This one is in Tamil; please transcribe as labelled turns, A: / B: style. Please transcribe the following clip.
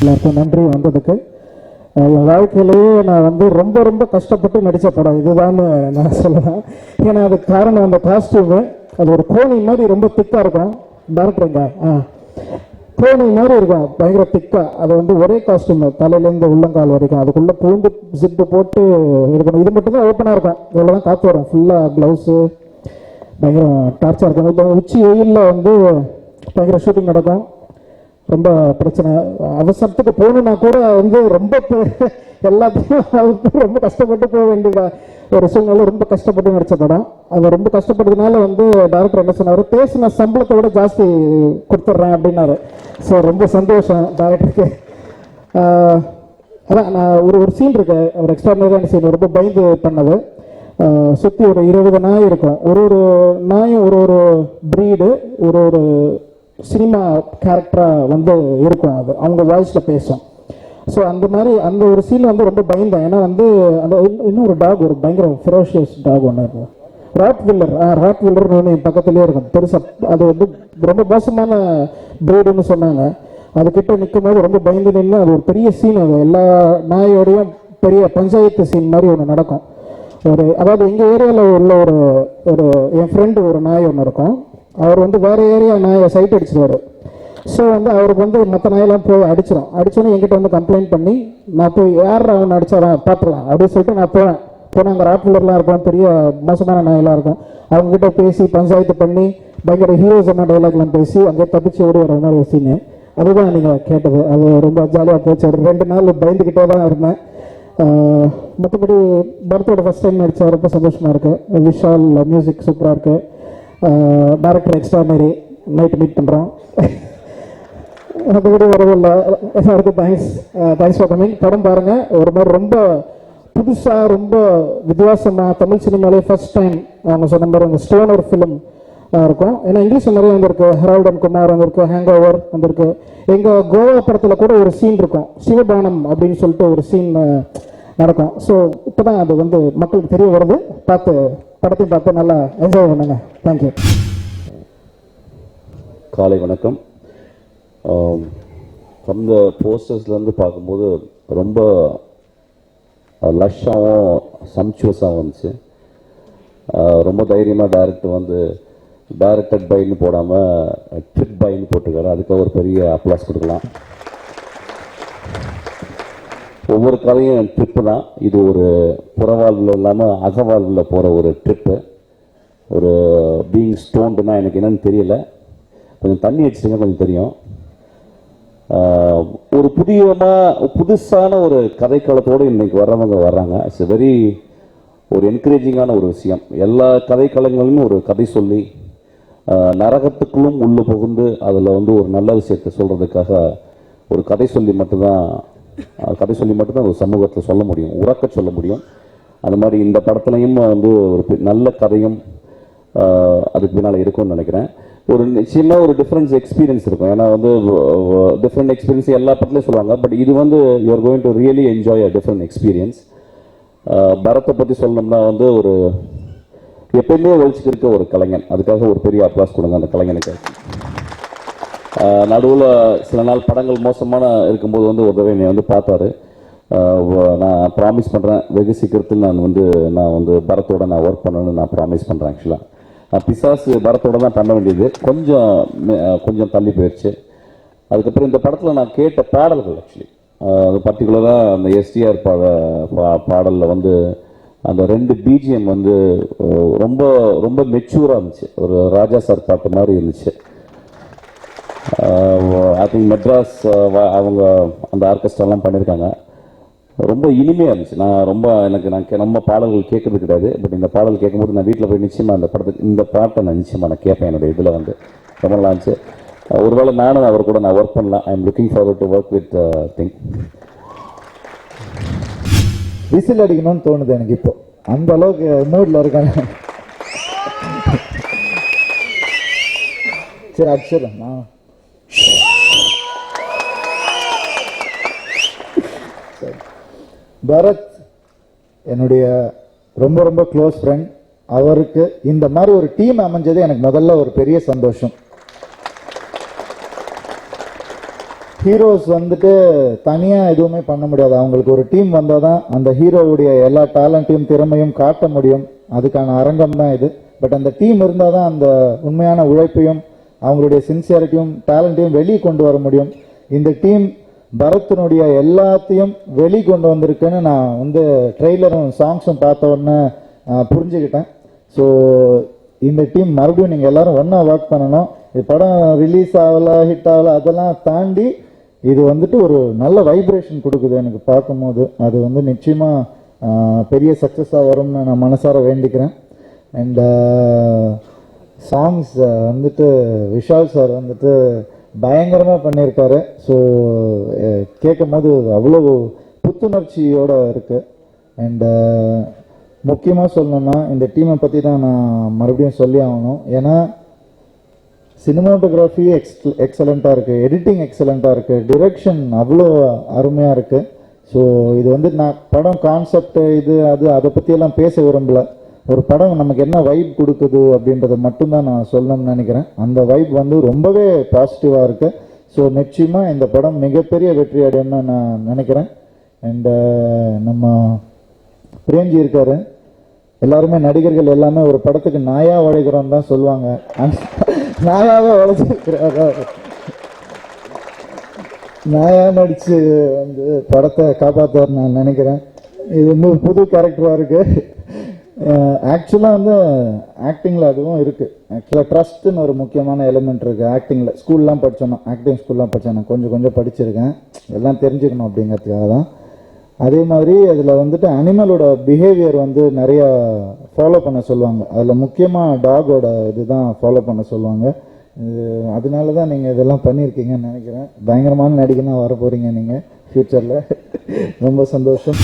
A: எல்லாருக்கும் நன்றி வந்ததுக்கு. என் வாழ்க்கையிலேயே நான் வந்து ரொம்ப ரொம்ப கஷ்டப்பட்டு நடித்த படம் இதுதான் நான் சொல்லுவேன். ஏன்னா அதுக்கு காரணம் அந்த காஸ்டியூமு. அது ஒரு கோணி மாதிரி ரொம்ப திக்காக இருக்கும். டேரக்டருங்க கோணி மாதிரி இருக்கும், பயங்கர திக்காக. அது வந்து ஒரே காஸ்டியூம், தலையிலேருந்து உள்ளங்கால் வரைக்கும். அதுக்குள்ளே பூண்டு ஜிப்பு போட்டு இருக்கணும். இது மட்டும்தான் ஓப்பனாக இருக்கும், இவ்வளோதான் காற்று வரும். ஃபுல்லாக க்ளவுஸு, பயங்கர டார்ச்சாக இருக்கும். இப்போ உச்சி வெயிலில் வந்து பயங்கர ஷூட்டிங் நடக்கும். ரொம்ப பிரச்சனை. அவசரத்துக்கு போகணுன்னா கூட வந்து ரொம்ப எல்லாத்தையும் ரொம்ப கஷ்டப்பட்டு போக வேண்டிய ஒரு சூழ்நிலை. ரொம்ப கஷ்டப்பட்டு நடித்த படம். அது ரொம்ப கஷ்டப்பட்டதுனால வந்து டேரக்டர் என்ன சொன்னார், பேசின சம்பளத்தை விட ஜாஸ்தி கொடுத்துட்றேன் அப்படின்னாரு. ஸோ ரொம்ப சந்தோஷம் டேரக்டருக்கு. அதான் நான் ஒரு சீன் இருக்கு, ஒரு எக்ஸ்ட்ராடினரியான சீன், ரொம்ப பயந்து பண்ணது. சுற்றி ஒரு 20 நாய் இருக்கும். ஒரு நாயும் ஒரு ப்ரீடு, ஒரு சினிமா கேரக்டராக வந்து இருக்கும். அது அவங்க வாய்ஸில் பேசும். ஸோ அந்த மாதிரி அந்த ஒரு சீன் வந்து ரொம்ப பயந்தேன். ஏன்னா வந்து அந்த இன்னும் ஒரு டாக், ஒரு பயங்கர ஃபெரோஷியஸ் டாக் ஒன்று இருக்கும், ராட் வில்லர்னு ஒன்று என் பக்கத்துலேயே இருக்கும் பெருசாக. அது வந்து ரொம்ப மோசமான ப்ரீடுன்னு சொன்னாங்க. அதுக்கிட்ட நிற்கும் போது ரொம்ப பயந்து நின்று அது ஒரு பெரிய சீன். அது எல்லா நாயோடையும் பெரிய பஞ்சாயத்து சீன் மாதிரி ஒன்று நடக்கும். அதாவது எங்கள் ஏரியாவில் உள்ள ஒரு என் ஃப்ரெண்டு ஒரு நாய் ஒன்று இருக்கும். அவர் வந்து வேறு ஏரியா நாயை சைட் அடிச்சிருவார். ஸோ வந்து அவருக்கு வந்து மற்ற நாயெல்லாம் போய் அடித்தோன்னே என்கிட்ட வந்து கம்ப்ளைண்ட் பண்ணி, நான் போய் யார் அவன் அடித்தாரான் பார்த்துக்கலாம் அப்படின்னு சொல்லிட்டு நான் போனேன் அங்கே ராட்லர்லாம் இருக்கும், பெரிய மோசமான நாயெல்லாம் இருக்கும். அவங்ககிட்ட பேசி பஞ்சாயத்து பண்ணி பயங்கர ஹீரோஸான டைலாக்லாம் பேசி அங்கே தப்பிச்சு ஓடி வர மாதிரி ஒரு சீனு. அதுதான் நீங்கள் கேட்டது. அது ரொம்ப ஜாலியாக போச்சு. ஒரு 2 நாள் பயந்துக்கிட்டே தான் இருந்தேன். மற்றபடி பரத்தோட ஃபஸ்ட் டைம் நடித்தா ரொம்ப சந்தோஷமாக இருக்குது. விஷால் மியூசிக் சூப்பராக இருக்குது. டேரக்டர் எக்ஸ்ட்ராடினரி, நைட்டு மீட் பண்ணுறோம். மற்றபடி வரவில்லை. எல்லாருக்கும் தேங்க்ஸ் ஃபார் கமிங். படம் பாருங்கள். ஒரு மாதிரி ரொம்ப புதுசாக, ரொம்ப வித்தியாசமாக, தமிழ் சினிமாலே ஃபர்ஸ்ட் டைம் அவங்க சொன்ன மாதிரி அந்த ஸ்டோனர் ஃபிலிம் இருக்கும். ஏன்னா இங்கிலீஷில் நிறைய வந்திருக்கு, ஹெரால்ட் அண்ட் குமார் வந்திருக்கு, ஹேங் ஓவர் வந்திருக்கு. எங்கள் கோவா படத்தில் கூட ஒரு சீன் இருக்கும், சிவபானம் அப்படின்னு சொல்லிட்டு ஒரு சீன் நடக்கும். ஸோ இப்போ தான் அது வந்து மக்களுக்கு தெரிய வருது. படத்தையும் பார்த்து நல்லா என்ஜாய் பண்ணுங்க. தேங்க்யூ.
B: காலை வணக்கம். அந்த போஸ்டர்ஸ்லேருந்து பார்க்கும்போது ரொம்ப லஷ்ஷாகவும் சம்ச்சுவஸாகவும் இருந்துச்சு. ரொம்ப தைரியமாக டைரக்டர் வந்து டைரக்டட் பைன்னு போடாமல் ட்ரிப் பைன்னு போட்டிருக்காரு. அதுக்கு ஒரு பெரிய அப்ளாஸ் கொடுக்கலாம். ஒவ்வொரு கதையும் ட்ரிப்பு தான். இது ஒரு புறவாழ்வில் இல்லாமல் அகவாழ்வில் போகிற ஒரு ட்ரிப்பு. ஒரு பீயிங் ஸ்டோன்டுனா எனக்கு என்னன்னு தெரியல. கொஞ்சம் தண்ணி அடிச்சிட்டிங்க கொஞ்சம் தெரியும். ஒரு புதுசான ஒரு கதைக்களத்தோடு இன்றைக்கி வர்றாங்க. இட்ஸ் வெரி ஒரு என்கரேஜிங்கான ஒரு விஷயம். எல்லா கதைக்களங்களிலும் ஒரு கதை சொல்லி நரகத்துக்குள்ளும் உள்ளே புகுந்து அதில் வந்து ஒரு நல்ல விஷயத்தை சொல்கிறதுக்காக ஒரு கதை சொல்லி மட்டும்தான் ஒரு சமூகத்தில் சொல்ல முடியும், உறக்க சொல்ல முடியும். அது மாதிரி இந்த படத்துலையும் வந்து ஒரு நல்ல கதையும் அதுக்கு பின்னால் இருக்கும்னு நினைக்கிறேன். ஒரு நிச்சயமாக ஒரு டிஃப்ரென்ஸ் எக்ஸ்பீரியன்ஸ் இருக்கும். ஏன்னா வந்து டிஃப்ரெண்ட் எக்ஸ்பீரியன்ஸ் எல்லா படத்துலையும் சொல்லுவாங்க. பட் இது வந்து you are going to really enjoy a different experience. பரத்தை பற்றி சொல்லணும்னா வந்து ஒரு எப்பயுமே ஒழிச்சுட்டு இருக்க ஒரு கலைஞன். அதுக்காக ஒரு பெரிய அப்ளாஸ் கொடுங்க அந்த கலைஞனுக்கு. நடுவில் சில நாள் படங்கள் மோசமான இருக்கும்போது வந்து ஒரு தடவை என்னை வந்து பார்த்தாரு. நான் ப்ராமிஸ் பண்ணுறேன், வெகு சீக்கிரத்தில் நான் வந்து பரத்தோட நான் ஒர்க் பண்ணணும்னு நான் ப்ராமிஸ் பண்ணுறேன். ஆக்சுவலாக பிசாசு பரத்தோட தான் பண்ண வேண்டியது, கொஞ்சம் தள்ளி போயிடுச்சு. அதுக்கப்புறம் இந்த படத்தில் நான் கேட்ட பாடல்கள் ஆக்சுவலி அது பர்டிகுலராக அந்த எஸ்டிஆர் பாடலில் வந்து அந்த 2 பிஜிஎம் வந்து ரொம்ப ரொம்ப மெச்சூராக இருந்துச்சு. ஒரு ராஜா சார் பாட்டு மாதிரி இருந்துச்சு. ஐ திங்க் மெட்ராஸ் அவங்க அந்த ஆர்கெஸ்ட்ராலாம் பண்ணியிருக்காங்க. ரொம்ப இனிமையாக இருந்துச்சு. எனக்கு நம்ம பாடல்கள் கேட்கறது கிடையாது. பட் இந்த பாடல் கேட்கும்போது நான் வீட்டில் போய் நிச்சயமாக இந்த பாட்டை நான் நிச்சயமாக நான் கேட்பேன். என்னுடைய இதில் வந்து ரொம்ப நல்லா இருந்துச்சு. ஒருவேளை நானும் அவர் கூட நான் ஒர்க் பண்ணலாம். I am looking forward to work with thing.
C: Whistle அடிக்கணும்னு தோணுது எனக்கு இப்போ. அந்த அளவுக்கு மூடில் இருக்காங்க. சரி அடிச்சிடலாம். பரத் என்னுடைய ரொம்ப ரொம்ப க்ளோஸ் ஃப்ரெண்ட். அவருக்கு இந்த மாதிரி ஒரு டீம் அமைஞ்சது எனக்கு முதல்ல ஒரு பெரிய சந்தோஷம். ஹீரோஸ் வந்துட்டு தனியா எதுவுமே பண்ண முடியாது. அவங்களுக்கு ஒரு டீம் வந்தால் தான் அந்த ஹீரோவுடைய எல்லா டேலண்ட்டையும் திறமையும் காட்ட முடியும். அதுக்கான அரங்கம் தான் இது. பட் அந்த டீம் இருந்தால் தான் அந்த உண்மையான உழைப்பையும் அவங்களுடைய சின்சியாரிட்டியும் டேலண்ட்டையும் வெளியே கொண்டு வர முடியும். இந்த டீம் பரத்தினுடைய எல்லாத்தையும் வெளி கொண்டு வந்திருக்குன்னு நான் வந்து ட்ரெய்லரும் சாங்ஸும் பார்த்த உடனே புரிஞ்சுக்கிட்டேன். ஸோ இந்த டீம் மறுபடியும் நீங்கள் எல்லாரும் ஒன்றா ஒர்க் பண்ணணும். இது படம் ரிலீஸ் ஆகல, ஹிட் ஆகல, அதெல்லாம் தாண்டி இது வந்துட்டு ஒரு நல்ல வைப்ரேஷன் கொடுக்குது எனக்கு பார்க்கும்போது. அது வந்து நிச்சயமாக பெரிய சக்ஸஸாக வரும்னு நான் மனசார வேண்டிக்கிறேன். அண்ட் சாங்ஸ் வந்துட்டு விஷால் சார் வந்துட்டு பயங்கரமாக பண்ணியிருக்காரு. ஸோ கேட்கும் போது அவ்வளோ புத்துணர்ச்சியோட இருக்குது. அண்டு முக்கியமாக சொல்லணும்னா இந்த டீமை பற்றி தான் நான் மறுபடியும் சொல்லி ஆகணும். ஏன்னா சினிமாட்டோகிராஃபி எக்ஸலண்ட்டாக இருக்குது, எடிட்டிங் எக்ஸலண்ட்டாக இருக்குது, டிரெக்ஷன் அவ்வளோ அருமையாக இருக்குது. ஸோ இது வந்து நான் படம் கான்செப்ட் இது அது அதை பற்றியெல்லாம் பேச விரும்பல. ஒரு படம் நமக்கு என்ன வைப் கொடுக்குது அப்படின்றத மட்டும்தான் நான் சொல்லணும்னு நினைக்கிறேன். அந்த வைப் வந்து ரொம்பவே பாசிட்டிவாக இருக்குது. ஸோ நிச்சயமாக இந்த படம் மிகப்பெரிய வெற்றி அடையும்னு நான் நினைக்கிறேன். அண்டு நம்ம பிரேம்ஜி இருக்காரு. எல்லாருமே நடிகர்கள் எல்லாமே ஒரு படத்துக்கு நாயா உழைக்கிறோன்னு தான் சொல்லுவாங்க. நாயாவே உழைச்சிருக்கிறாரு, நாயா நடிச்சு வந்து படத்தை காப்பாற்றார் நான் நினைக்கிறேன். இது இன்னும் புது கேரக்டராக இருக்கு. ஆக்சுவலாக வந்து ஆக்டிங்கில் அதுவும் இருக்குது. ஆக்சுவலாக ட்ரஸ்ட்டுன்னு ஒரு முக்கியமான எலிமெண்ட் இருக்குது ஆக்டிங்கில். ஸ்கூல்லாம் படித்தோம், ஆக்டிங் ஸ்கூல்லாம் படித்தேன், நான் கொஞ்சம் படிச்சிருக்கேன், எல்லாம் தெரிஞ்சுக்கணும் அப்படிங்கிறதுக்காக தான். அதே மாதிரி அதில் வந்துட்டு அனிமலோட பிஹேவியர் வந்து நிறையா ஃபாலோ பண்ண சொல்லுவாங்க. அதில் முக்கியமாக டாகோட இதுதான் ஃபாலோ பண்ண சொல்லுவாங்க. அதனால தான் நீங்கள் இதெல்லாம் பண்ணியிருக்கீங்கன்னு நினைக்கிறேன். பயங்கரமான நடிகனாக வர போகிறீங்க நீங்கள் ஃப்யூச்சரில். ரொம்ப சந்தோஷம்.